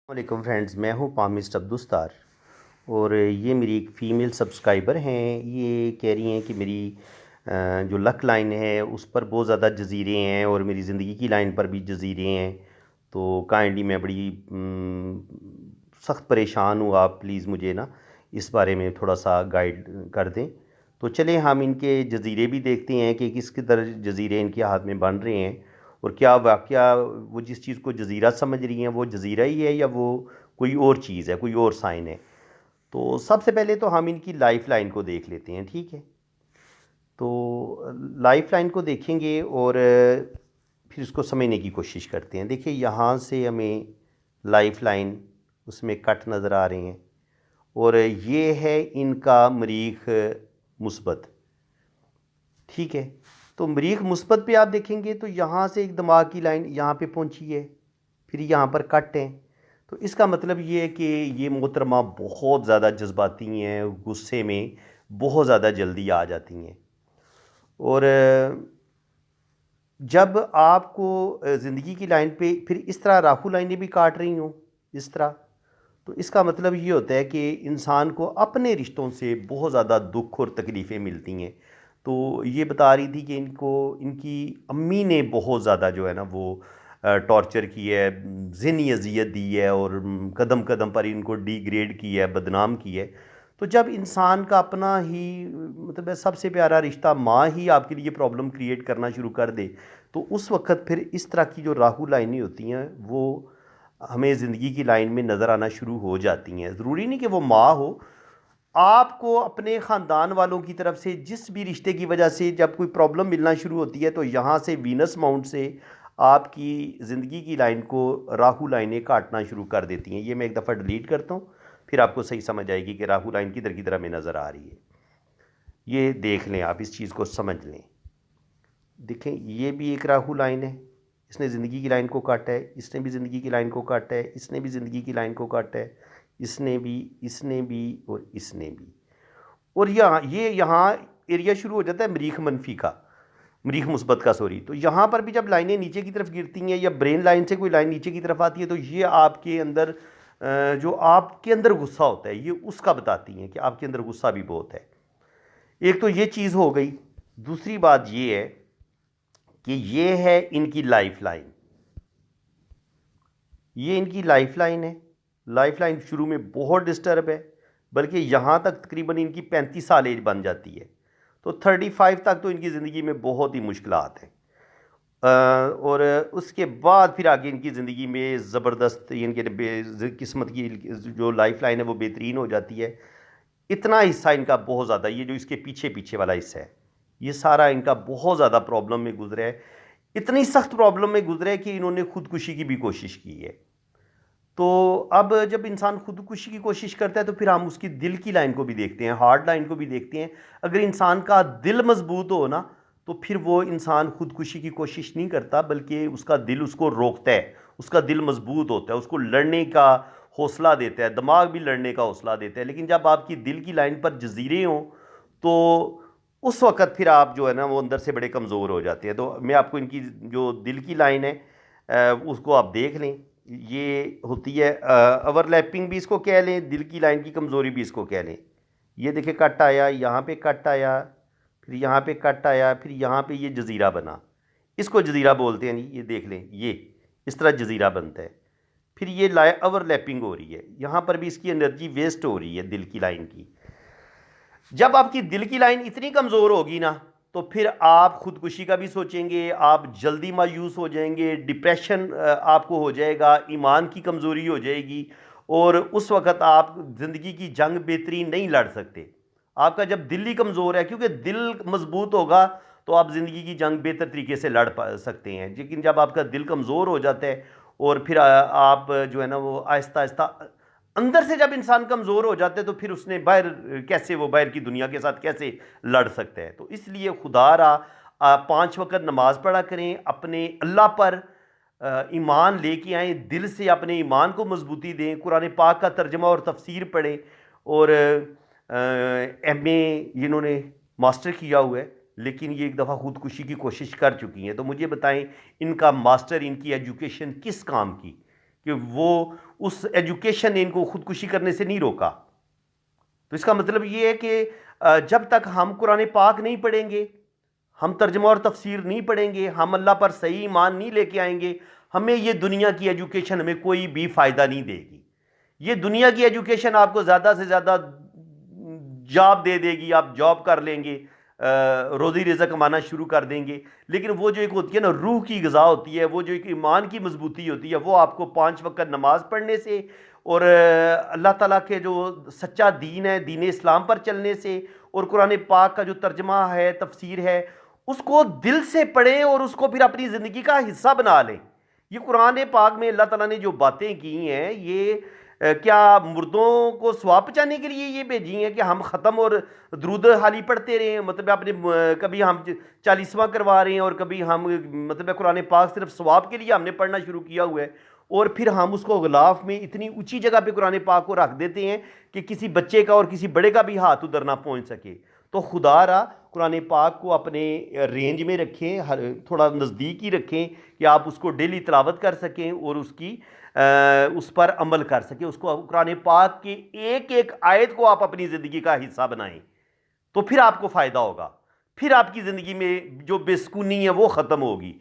वालेकुम फ्रेंड्स, मैं हूँ पामिस्ट अब्दुस्तार। और ये मेरी एक फ़ीमेल सब्सक्राइबर हैं। ये कह रही हैं कि मेरी जो लक लाइन है उस पर बहुत ज़्यादा जज़ीरे हैं और मेरी ज़िंदगी की लाइन पर भी जज़ीरे हैं। तो काइंडली मैं बड़ी सख्त परेशान हूँ, आप प्लीज़ मुझे ना इस बारे में थोड़ा सा गाइड कर दें। तो चलें हम इनके जज़ीरे भी देखते हैं कि किस किधर जज़ीरे इनके हाथ में बन रहे हैं और क्या वाक़या वो जिस चीज़ को जज़ीरा समझ रही हैं वो जज़ीरा ही है या वो कोई और चीज़ है, कोई और साइन है। तो सबसे पहले तो हम इनकी लाइफ़ लाइन को देख लेते हैं, ठीक है? तो लाइफ़ लाइन को देखेंगे और फिर उसको समझने की कोशिश करते हैं। देखिए यहाँ से हमें लाइफ़ लाइन उसमें कट नज़र आ रहे हैं और ये है इनका मरीख़ मुस्बत, ठीक है? तो मरीख़ मुस्बत पे आप देखेंगे तो यहाँ से एक दिमाग की लाइन यहाँ पे पहुँची है, फिर यहाँ पर कट है। तो इसका मतलब ये है कि ये मोहतरमा बहुत ज़्यादा जज्बाती हैं, गुस्से में बहुत ज़्यादा जल्दी आ जाती हैं। और जब आपको ज़िंदगी की लाइन पे फिर इस तरह राहु लाइनें भी काट रही हों इस तरह, तो इसका मतलब ये होता है कि इंसान को अपने रिश्तों से बहुत ज़्यादा दुख और तकलीफ़ें मिलती हैं। तो ये बता रही थी कि इनको इनकी अम्मी ने बहुत ज़्यादा जो है ना वो टॉर्चर की है, ज़हनी अज़ियत दी है और कदम कदम पर इनको डिग्रेड किया है, बदनाम किया है। तो जब इंसान का अपना ही मतलब है सबसे प्यारा रिश्ता माँ ही आपके लिए प्रॉब्लम क्रिएट करना शुरू कर दे, तो उस वक़्त फिर इस तरह की जो राहु लाइनें होती हैं वो हमें ज़िंदगी की लाइन में नज़र आना शुरू हो जाती हैं। ज़रूरी नहीं कि वो माँ हो, आपको अपने ख़ानदान वालों की तरफ से जिस भी रिश्ते की वजह से जब कोई प्रॉब्लम मिलना शुरू होती है तो यहाँ से वीनस माउंट से आपकी ज़िंदगी की लाइन को राहु लाइनें काटना शुरू कर देती हैं। ये मैं एक दफ़ा डिलीट करता हूँ, फिर आपको सही समझ आएगी कि राहु लाइन किधर हमें नज़र आ रही है। ये देख लें, आप इस चीज़ को समझ लें। देखें ये भी एक राहु लाइन है, इसने ज़िंदगी की लाइन को काटा है, इसने भी ज़िंदगी की लाइन को काटा है, इसने भी ज़िंदगी की लाइन को काटा है, इसने भी और इसने भी। और यहाँ एरिया शुरू हो जाता है मरीख मनफी का, मरीख मुस्बत का, सॉरी। तो यहाँ पर भी जब लाइनें नीचे की तरफ गिरती हैं या ब्रेन लाइन से कोई लाइन नीचे की तरफ आती है तो ये आपके अंदर जो आपके अंदर गुस्सा होता है ये उसका बताती हैं कि आपके अंदर गुस्सा भी बहुत है। एक तो ये चीज़ हो गई। दूसरी बात ये है कि ये है इनकी लाइफ लाइन, ये इनकी लाइफ लाइन है। लाइफ लाइन शुरू में बहुत डिस्टर्ब है, बल्कि यहाँ तक तकरीबन इनकी 35 साल एज बन जाती है। तो 35 तक तो इनकी ज़िंदगी में बहुत ही मुश्किलात हैं। और उसके बाद फिर आगे इनकी ज़िंदगी में ज़बरदस्त इनके किस्मत की जो लाइफ लाइन है वो बेहतरीन हो जाती है। इतना हिस्सा इनका बहुत ज़्यादा, ये जो इसके पीछे पीछे वाला हिस्सा है, ये सारा इनका बहुत ज़्यादा प्रॉब्लम में गुजरा है। इतनी सख्त प्रॉब्लम में गुजरा है कि इन्होंने खुदकुशी की भी कोशिश की है। तो अब जब इंसान खुदकुशी की कोशिश करता है तो फिर हम उसकी दिल की लाइन को भी देखते हैं, हार्ट लाइन को भी देखते हैं। अगर इंसान का दिल मजबूत हो ना तो फिर वो इंसान खुदकुशी की कोशिश नहीं करता, बल्कि उसका दिल उसको रोकता है। उसका दिल मजबूत होता है, उसको लड़ने का हौसला देता है, दिमाग भी लड़ने का हौसला देता है। लेकिन जब आपकी दिल की लाइन पर जजीरे हों तो उस वक़्त फिर आप जो है ना वो अंदर से बड़े कमज़ोर हो जाते हैं। तो मैं आपको इनकी जो दिल की लाइन है उसको आप देख लें। ये होती है ओवरलैपिंग भी इसको कह लें, दिल की लाइन की कमज़ोरी भी इसको कह लें। ये देखिए कट आया, यहाँ पे कट आया, फिर यहाँ पे कट आया, फिर यहाँ पे ये जज़ीरा बना। इसको जज़ीरा बोलते हैं जी, ये देख लें, ये इस तरह जज़ीरा बनता है। फिर ये ओवरलैपिंग हो रही है, यहाँ पर भी इसकी एनर्जी वेस्ट हो रही है दिल की लाइन की। जब आपकी दिल की लाइन इतनी कमज़ोर होगी ना तो फिर आप खुदकुशी का भी सोचेंगे, आप जल्दी मायूस हो जाएंगे, डिप्रेशन आपको हो जाएगा, ईमान की कमज़ोरी हो जाएगी और उस वक़्त आप ज़िंदगी की जंग बेहतरीन नहीं लड़ सकते। आपका जब दिल ही कमज़ोर है, क्योंकि दिल मजबूत होगा तो आप ज़िंदगी की जंग बेहतर तरीके से लड़ पा सकते हैं। लेकिन जब आपका दिल कमज़ोर हो जाता है और फिर आप जो है ना वो आहिस्ता आहिस्ता अंदर से जब इंसान कमज़ोर हो जाते हैं तो फिर उसने बाहर कैसे, वो बाहर की दुनिया के साथ कैसे लड़ सकते हैं। तो इसलिए खुदारा 5 वक़्त नमाज़ पढ़ा करें, अपने अल्लाह पर ईमान लेके आएँ, दिल से अपने ईमान को मजबूती दें, कुरान पाक का तर्जमा और तफसीर पढ़ें। और एमए इन्होंने मास्टर किया हुआ है, लेकिन ये एक दफ़ा खुदकुशी की कोशिश कर चुकी हैं। तो मुझे बताएं इनका मास्टर, इनकी एजुकेशन किस काम की? कि वो उस एजुकेशन ने इनको खुदकुशी करने से नहीं रोका। तो इसका मतलब ये है कि जब तक हम कुरान पाक नहीं पढ़ेंगे, हम तर्जमा और तफसीर नहीं पढ़ेंगे, हम अल्लाह पर सही ईमान नहीं लेके आएंगे, हमें ये दुनिया की एजुकेशन हमें कोई भी फ़ायदा नहीं देगी। ये दुनिया की एजुकेशन आपको ज़्यादा से ज़्यादा जॉब दे देगी, आप जॉब कर लेंगे, रोज़ी रिज़्क कमाना शुरू कर देंगे, लेकिन वो जो एक होती है ना रूह की ग़िज़ा होती है, वो जो एक ईमान की मजबूती होती है, वो आपको 5 वक्त नमाज पढ़ने से और अल्लाह ताला के जो सच्चा दीन है, दीन इस्लाम पर चलने से, और कुरान पाक का जो तर्जमा है, तफसीर है, उसको दिल से पढ़ें और उसको फिर अपनी ज़िंदगी का हिस्सा बना लें। ये कुरान पाक में अल्लाह ताला ने जो बातें की हैं, ये क्या मुर्दों को स्वाब पहुँचाने के लिए ये भेजी हैं कि हम ख़त्म और दरूद हाली पढ़ते रहें? मतलब आपने कभी हम 40वां करवा रहे हैं और कभी हम मतलब कुरान पाक सिर्फ स्वाब के लिए हमने पढ़ना शुरू किया हुआ है, और फिर हम उसको ग़िलाफ़ में इतनी ऊंची जगह पे कुरान पाक को रख देते हैं कि किसी बच्चे का और किसी बड़े का भी हाथ उधर ना पहुँच सके। तो खुदा रा कुरान पाक को अपने रेंज में रखें, हर थोड़ा नज़दीक ही रखें कि आप उसको डेली तिलावत कर सकें और उस पर अमल कर सकें। उसको कुरान पाक की एक एक आयत को आप अपनी ज़िंदगी का हिस्सा बनाएं, तो फिर आपको फ़ायदा होगा, फिर आपकी ज़िंदगी में जो बेसुकूनी है वो ख़त्म होगी।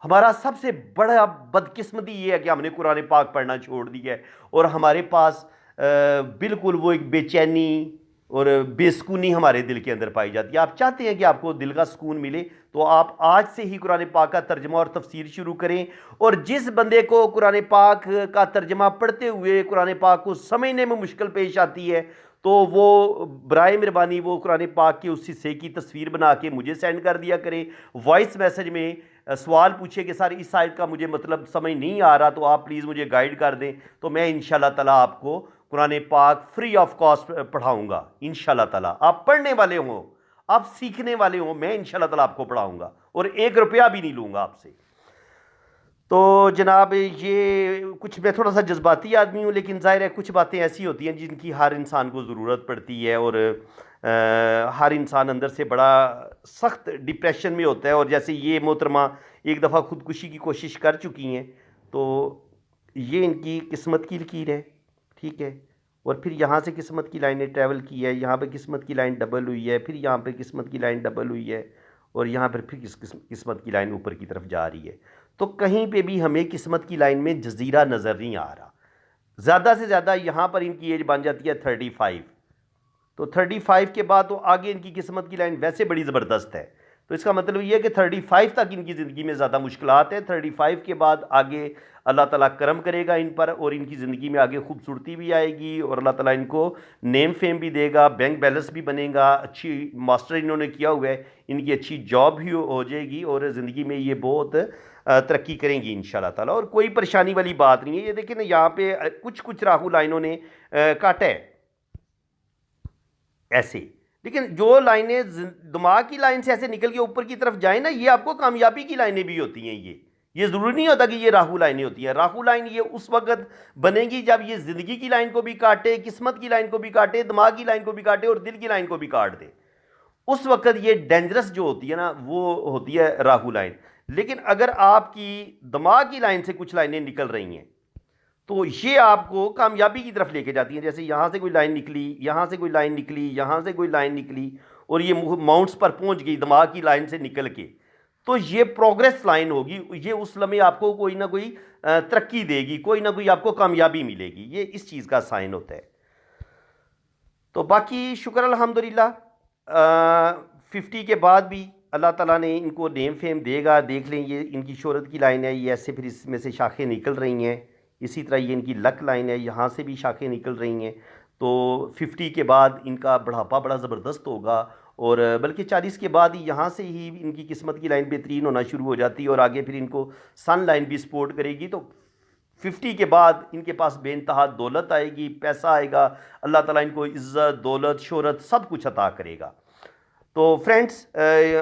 हमारा सबसे बड़ा बदकिस्मती ये है कि हमने कुरान पाक पढ़ना छोड़ दिया है और हमारे पास बिल्कुल वो एक बेचैनी और बेसुकूनी हमारे दिल के अंदर पाई जाती है। आप चाहते हैं कि आपको दिल का सुकून मिले, तो आप आज से ही कुरान पाक का तर्जमा और तफसीर शुरू करें। और जिस बंदे को कुरान पाक का तर्जमा पढ़ते हुए कुरान पाक को समझने में मुश्किल पेश आती है, तो वो बराए मेहरबानी वो कुरान पाक के उस हिस्से की तस्वीर बना के मुझे सेंड कर दिया करें। वॉइस मैसेज में सवाल पूछे कि सर इस आयत का मुझे मतलब समझ नहीं आ रहा, तो आप प्लीज़ मुझे गाइड कर दें, तो मैं इंशाल्लाह ताला आपको कुरान पाक फ्री ऑफ कॉस्ट पढ़ाऊँगा। इंशाल्लाह ताला आप पढ़ने वाले हों, आप सीखने वाले हों, मैं इंशाल्लाह ताला आपको पढ़ाऊँगा और 1 रुपया भी नहीं लूँगा आपसे। तो जनाब ये कुछ, मैं थोड़ा सा जज्बाती आदमी हूँ, लेकिन ज़ाहिर है कुछ बातें ऐसी होती हैं जिनकी हर इंसान को ज़रूरत पड़ती है, और हर इंसान अंदर से बड़ा सख्त डिप्रेशन में होता है। और जैसे ये मोहतरमा एक दफ़ा ख़ुदकुशी की कोशिश कर चुकी हैं, तो ये इनकी किस्मत की लकीर है, ठीक है। और फिर यहाँ से किस्मत की लाइन ने ट्रैवल की है, यहाँ पे किस्मत की लाइन डबल हुई है, फिर यहाँ पे किस्मत की लाइन डबल हुई है, और यहाँ पर फिर किस्मत की लाइन ऊपर की तरफ जा रही है। तो कहीं पे भी हमें किस्मत की लाइन में जजीरा नज़र नहीं आ रहा। ज़्यादा से ज़्यादा यहाँ पर इनकी एज बन जाती है 35, तो 35 के बाद तो आगे इनकी किस्मत की लाइन वैसे बड़ी ज़बरदस्त है। तो इसका मतलब ये है कि 35 तक इनकी ज़िंदगी में ज़्यादा मुश्किलात हैं। 35 के बाद आगे अल्लाह ताला करम करेगा इन पर, और इनकी ज़िंदगी में आगे खूबसूरती भी आएगी, और अल्लाह ताला इनको नेम फेम भी देगा, बैंक बैलेंस भी बनेगा, अच्छी मास्टर इन्होंने किया हुआ है, इनकी अच्छी जॉब भी हो जाएगी, और ज़िंदगी में ये बहुत तरक्की करेंगी इंशाल्लाह ताला। और कोई परेशानी वाली बात नहीं है। ये देखिए ना, यहाँ पे कुछ कुछ राहु लाइनों ने काटा है ऐसे, लेकिन जो लाइनें दिमाग की लाइन से ऐसे निकल के ऊपर की तरफ जाए ना, ये आपको कामयाबी की लाइनें भी होती हैं। ये ज़रूरी नहीं होता कि ये राहु लाइनें होती हैं। राहु लाइन ये उस वक्त बनेगी जब ये ज़िंदगी की लाइन को भी काटे, किस्मत की लाइन को भी काटे, दिमाग की लाइन को भी काटे, और दिल की लाइन को भी काट दे। उस वक्त ये डेंजरस जो होती है ना, वो होती है राहु लाइन। लेकिन अगर आपकी दिमाग की लाइन से कुछ लाइनें निकल रही हैं, तो ये आपको कामयाबी की तरफ लेके जाती हैं। जैसे यहाँ से कोई लाइन निकली, यहाँ से कोई लाइन निकली, यहाँ से कोई लाइन निकली, और ये माउंट्स पर पहुँच गई दिमाग की लाइन से निकल के, तो ये प्रोग्रेस लाइन होगी। ये उस लम्हे आपको कोई ना कोई तरक्की देगी, कोई ना कोई आपको कामयाबी मिलेगी। ये इस चीज़ का साइन होता है। तो बाकी शुक्र अल्हम्दुलिल्लाह, 50 के बाद भी अल्लाह ताला ने इनको नेम फेम देगा। देख लें, ये इनकी शोहरत की लाइन है, ये ऐसे फिर इसमें से शाखें निकल रही हैं। इसी तरह ये इनकी लक लाइन है, यहाँ से भी शाखें निकल रही हैं। तो 50 के बाद इनका बढ़ापा बड़ा ज़बरदस्त होगा, और बल्कि 40 के बाद ही यहाँ से ही इनकी किस्मत की लाइन बेहतरीन होना शुरू हो जाती है, और आगे फिर इनको सन लाइन भी सपोर्ट करेगी। तो 50 के बाद इनके पास बेइंतहा दौलत आएगी, पैसा आएगा, अल्लाह ताला इनको इज़्ज़त, दौलत, शोहरत सब कुछ अता करेगा। तो फ्रेंड्स,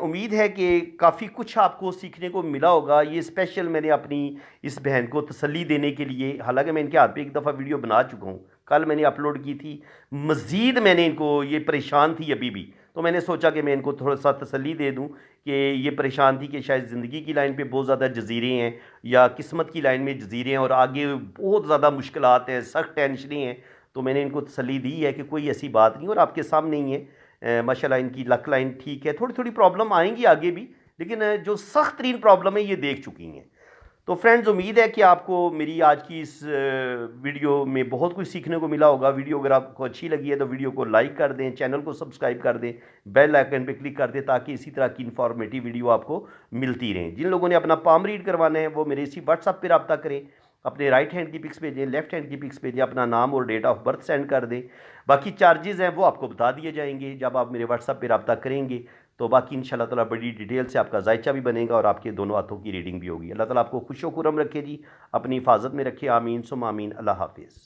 उम्मीद है कि काफ़ी कुछ आपको सीखने को मिला होगा। ये स्पेशल मैंने अपनी इस बहन को तसल्ली देने के लिए, हालांकि मैं इनके हाथ पे एक दफ़ा वीडियो बना चुका हूँ, कल मैंने अपलोड की थी, मज़ीद मैंने इनको, ये परेशान थी अभी भी, तो मैंने सोचा कि मैं इनको थोड़ा सा तसल्ली दे दूं कि ये परेशान थी कि शायद ज़िंदगी की लाइन पे बहुत ज़्यादा जजीरे हैं या किस्मत की लाइन में जजीरे हैं और आगे बहुत ज़्यादा मुश्किलात हैं, सख्त टेंशनें हैं। तो मैंने इनको तसल्ली दी है कि कोई ऐसी बात नहीं और आपके सामने ही है। माशाल्लाह इनकी लक लाइन ठीक है, थोड़ी थोड़ी प्रॉब्लम आएंगी आगे भी, लेकिन जो सख्त तरीन प्रॉब्लम है ये देख चुकी हैं। तो फ्रेंड्स, उम्मीद है कि आपको मेरी आज की इस वीडियो में बहुत कुछ सीखने को मिला होगा। वीडियो अगर आपको अच्छी लगी है तो वीडियो को लाइक कर दें, चैनल को सब्सक्राइब कर दें, बेल आइकन पे क्लिक कर दें ताकि इसी तरह की इन्फॉर्मेटिव वीडियो आपको मिलती रहें। जिन लोगों ने अपना पाम रीड करवाना है वो मेरे इसी व्हाट्सअप पर रब्ता करें, अपने राइट हैंड की पिक्स भेजें, लेफ्ट हैंड की पिक्स भेजें, अपना नाम और डेट ऑफ बर्थ सेंड कर दें। बाकी चार्जेज़ हैं वो आपको बता दिए जाएंगे जब आप मेरे व्हाट्सअप पर रब्ता करेंगे। तो बाकी इंशाल्लाह ताला बड़ी डिटेल से आपका जायचा भी बनेगा और आपके दोनों हाथों की रीडिंग भी होगी। अल्लाह ताला आपको खुशो खुरम रखे जी, अपनी हिफाजत में रखे। आमीन सुम आमीन। अल्लाह हाफिज़।